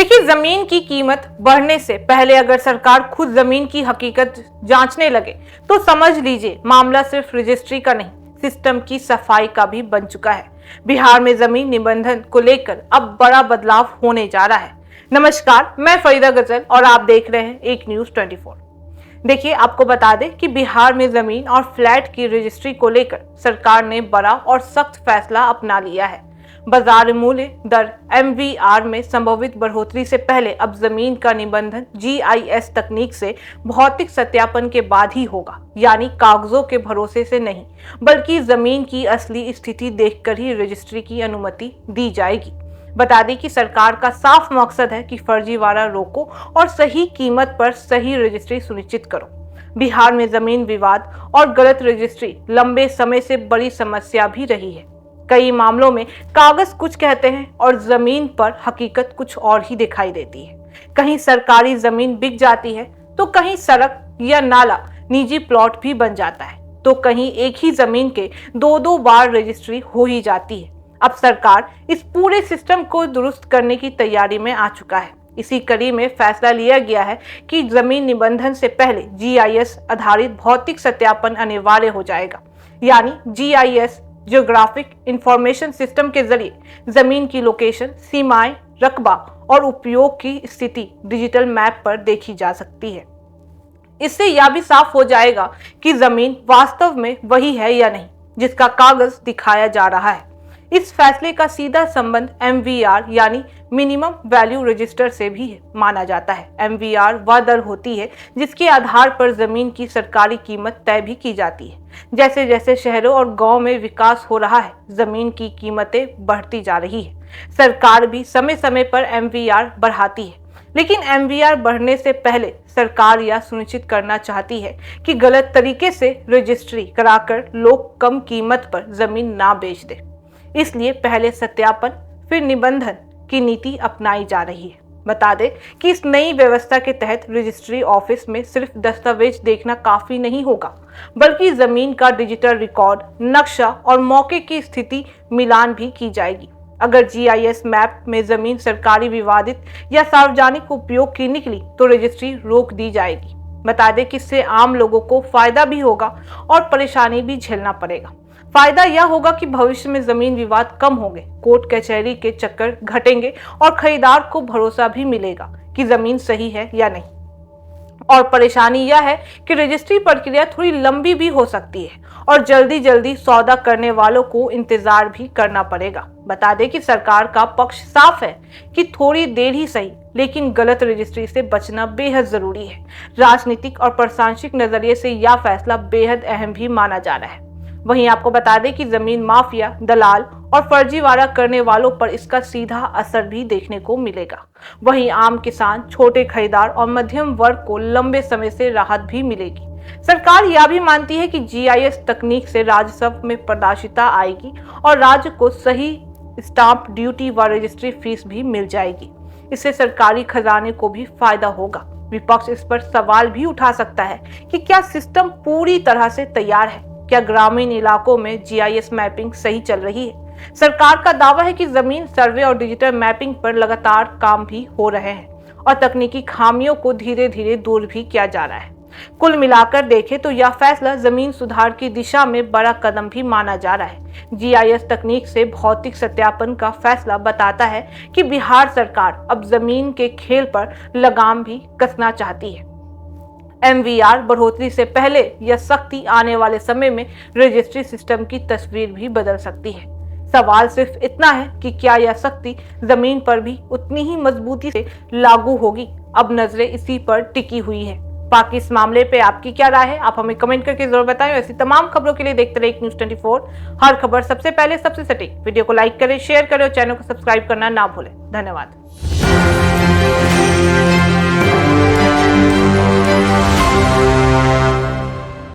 देखिए, जमीन की कीमत बढ़ने से पहले अगर सरकार खुद जमीन की हकीकत जांचने लगे तो समझ लीजिए मामला सिर्फ रजिस्ट्री का नहीं, सिस्टम की सफाई का भी बन चुका है। बिहार में जमीन निबंधन को लेकर अब बड़ा बदलाव होने जा रहा है। नमस्कार, मैं फरीदा गजल और आप देख रहे हैं एक न्यूज 24। देखिए, आपको बता दें कि बिहार में जमीन और फ्लैट की रजिस्ट्री को लेकर सरकार ने बड़ा और सख्त फैसला अपना लिया है। बाजार मूल्य दर MVR में संभावित बढ़ोतरी से पहले अब जमीन का निबंधन GIS तकनीक से भौतिक सत्यापन के बाद ही होगा, यानी कागजों के भरोसे से नहीं, बल्कि जमीन की असली स्थिति देखकर ही रजिस्ट्री की अनुमति दी जाएगी। बता दें कि सरकार का साफ मकसद है कि फर्जीवाड़ा रोको और सही कीमत पर सही रजिस्ट्री सुनिश्चित करो। बिहार में जमीन विवाद और गलत रजिस्ट्री लंबे समय से बड़ी समस्या भी रही है। कई मामलों में कागज कुछ कहते हैं और जमीन पर हकीकत कुछ और ही दिखाई देती है। कहीं सरकारी जमीन बिक जाती है तो कहीं सड़क या नाला निजी प्लॉट भी बन जाता है, तो कहीं एक ही जमीन के दो बार रजिस्ट्री हो ही जाती है। अब सरकार इस पूरे सिस्टम को दुरुस्त करने की तैयारी में आ चुका है। इसी कड़ी में फैसला लिया गया है कि जमीन निबंधन से पहले GIS आधारित भौतिक सत्यापन अनिवार्य हो जाएगा, यानी GIS जियोग्राफिक इंफॉर्मेशन सिस्टम के जरिए जमीन की लोकेशन, सीमाएं, रकबा और उपयोग की स्थिति डिजिटल मैप पर देखी जा सकती है। इससे यह भी साफ हो जाएगा कि जमीन वास्तव में वही है या नहीं जिसका कागज दिखाया जा रहा है। इस फैसले का सीधा संबंध MVR यानी मिनिमम वैल्यू रजिस्टर से भी माना जाता है। MVR वह दर होती है जिसके आधार पर जमीन की सरकारी कीमत तय भी की जाती है। जैसे जैसे शहरों और गांव में विकास हो रहा है, जमीन की कीमतें बढ़ती जा रही है। सरकार भी समय समय पर MVR बढ़ाती है, लेकिन MVR बढ़ने से पहले सरकार यह सुनिश्चित करना चाहती है कि गलत तरीके से रजिस्ट्री कराकर लोग कम कीमत पर जमीन ना बेच दे। इसलिए पहले सत्यापन फिर निबंधन की नीति अपनाई जा रही है। बता दें कि इस नई व्यवस्था के तहत रजिस्ट्री ऑफिस में सिर्फ दस्तावेज देखना काफी नहीं होगा, बल्कि जमीन का डिजिटल रिकॉर्ड, नक्शा और मौके की स्थिति मिलान भी की जाएगी। अगर GIS मैप में जमीन सरकारी, विवादित या सार्वजनिक उपयोग की निकली तो रजिस्ट्री रोक दी जाएगी। बता दें कि इससे आम लोगों को फायदा भी होगा और परेशानी भी झेलना पड़ेगा। फायदा यह होगा कि भविष्य में जमीन विवाद कम होंगे, कोर्ट कचहरी के चक्कर घटेंगे और खरीदार को भरोसा भी मिलेगा कि जमीन सही है या नहीं। और परेशानी यह है कि रजिस्ट्री प्रक्रिया थोड़ी लंबी भी हो सकती है और जल्दी जल्दी सौदा करने वालों को इंतजार भी करना पड़ेगा। बता दें कि सरकार का पक्ष साफ है कि थोड़ी देर ही सही, लेकिन गलत रजिस्ट्री से बचना बेहद जरूरी है। राजनीतिक और प्रशासनिक नजरिए से यह फैसला बेहद अहम भी माना जा रहा है। वहीं आपको बता दें कि जमीन माफिया, दलाल और फर्जीवाड़ा करने वालों पर इसका सीधा असर भी देखने को मिलेगा। वहीं आम किसान, छोटे खरीदार और मध्यम वर्ग को लंबे समय से राहत भी मिलेगी। सरकार यह भी मानती है कि GIS तकनीक से राजस्व में पारदर्शिता आएगी और राज्य को सही स्टाम्प ड्यूटी व रजिस्ट्री फीस भी मिल जाएगी। इससे सरकारी खजाने को भी फायदा होगा। विपक्ष इस पर सवाल भी उठा सकता है कि क्या सिस्टम पूरी तरह से तैयार है? क्या ग्रामीण इलाकों में GIS मैपिंग सही चल रही है? सरकार का दावा है कि जमीन सर्वे और डिजिटल मैपिंग पर लगातार काम भी हो रहे हैं और तकनीकी खामियों को धीरे धीरे दूर भी किया जा रहा है। कुल मिलाकर देखें तो यह फैसला जमीन सुधार की दिशा में बड़ा कदम भी माना जा रहा है। GIS तकनीक से भौतिक सत्यापन का फैसला बताता है कि बिहार सरकार अब जमीन के खेल पर लगाम भी कसना चाहती है। MVR बढ़ोतरी से पहले यह सख्ती आने वाले समय में रजिस्ट्री सिस्टम की तस्वीर भी बदल सकती है। सवाल सिर्फ इतना है कि क्या यह सख्ती जमीन पर भी उतनी ही मजबूती से लागू होगी? अब नजरें इसी पर टिकी हुई है। बाकी इस मामले पे आपकी क्या राय है, आप हमें कमेंट करके जरूर बताएं। ऐसी तमाम खबरों के लिए देखते रहिए न्यूज 24। हर खबर सबसे पहले, सबसे सटीक। वीडियो को लाइक करें, शेयर करें और चैनल को सब्सक्राइब करना ना भूलें। धन्यवाद।